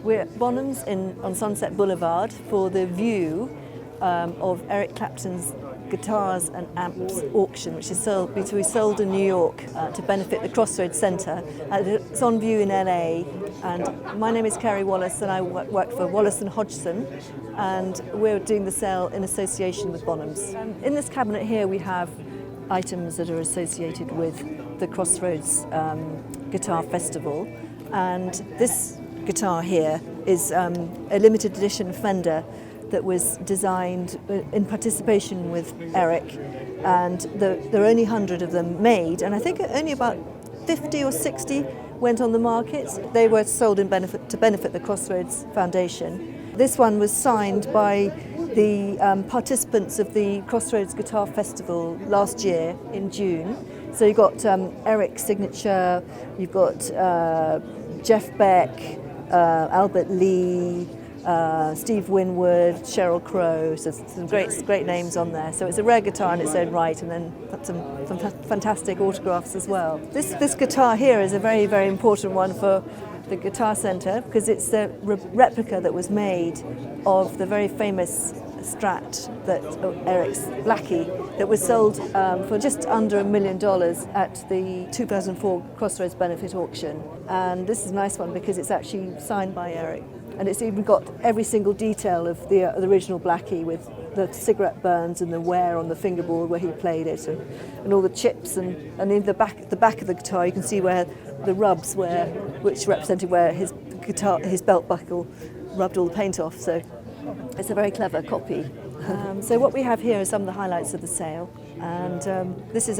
We're at Bonhams on Sunset Boulevard for the view of Eric Clapton's Guitars and Amps auction, which is sold in New York to benefit the Crossroads Centre. It's on view in LA, and my name is Carrie Wallace and I work for Wallace & Hodgson, and we're doing the sale in association with Bonhams. In this cabinet here we have items that are associated with the Crossroads Guitar Festival, and this guitar here is a limited edition Fender that was designed in participation with Eric, and there are only 100 of them made, and I think only about 50 or 60 went on the market. They were sold to benefit the Crossroads Foundation. This one was signed by the participants of the Crossroads Guitar Festival last year in June. So you've got Eric's signature, you've got Jeff Beck, Albert Lee, Steve Winwood, Sheryl Crow, so some great names on there. So it's a rare guitar in its own right, and then got some fantastic autographs as well. This guitar here is a very important one for the Guitar Centre, because it's the replica that was made of the very famous Strat, that Eric's Blackie, that was sold for just under $1 million at the 2004 Crossroads Benefit Auction. And this is a nice one because it's actually signed by Eric. And it's even got every single detail of the original Blackie, with the cigarette burns and the wear on the fingerboard where he played it, and all the chips, and in the back of the guitar you can see where the rubs were, which represented where his belt buckle rubbed all the paint off. So it's a very clever copy. So what we have here are some of the highlights of the sale, and this is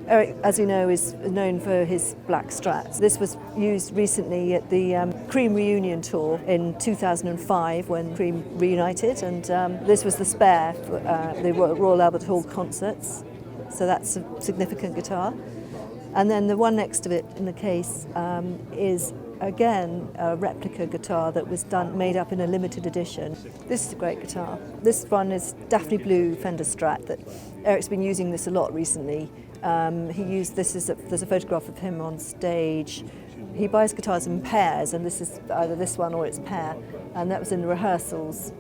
Eric, as you know, is known for his black Strats. This was used recently at the Cream reunion tour in 2005 when Cream reunited, and this was the spare for the Royal Albert Hall concerts, so that's a significant guitar. And then the one next to it in the case is again a replica guitar that was made up in a limited edition. This is a great guitar. This one is Daphne Blue Fender Strat that Eric's been using this a lot recently. He used this there's a photograph of him on stage. He buys guitars in pairs, and this is either this one or its pair, and that was in the rehearsals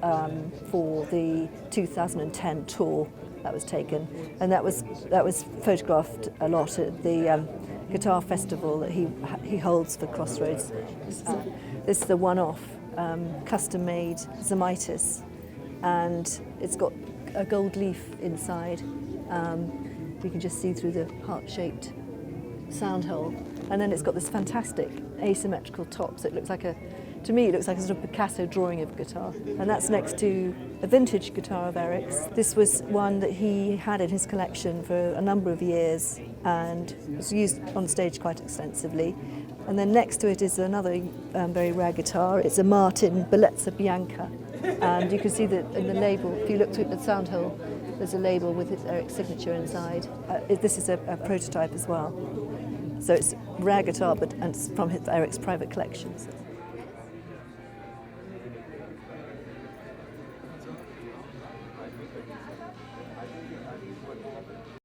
for the 2010 tour that was taken, and that was photographed a lot at the guitar festival that he holds for Crossroads. This is the one-off custom-made Zamitis, and it's got a gold leaf inside. You can just see through the heart-shaped sound hole, and then it's got this fantastic asymmetrical top, so it looks like to me it looks like a sort of Picasso drawing of a guitar. And that's next to a vintage guitar of Eric's. This was one that he had in his collection for a number of years and was used on stage quite extensively. And then next to it is another very rare guitar. It's a Martin Bellezza Bianca, and you can see that in the label, if you look through the sound hole, there's a label with Eric's signature inside. This is a prototype as well. So it's a rare guitar, and it's from Eric's private collections.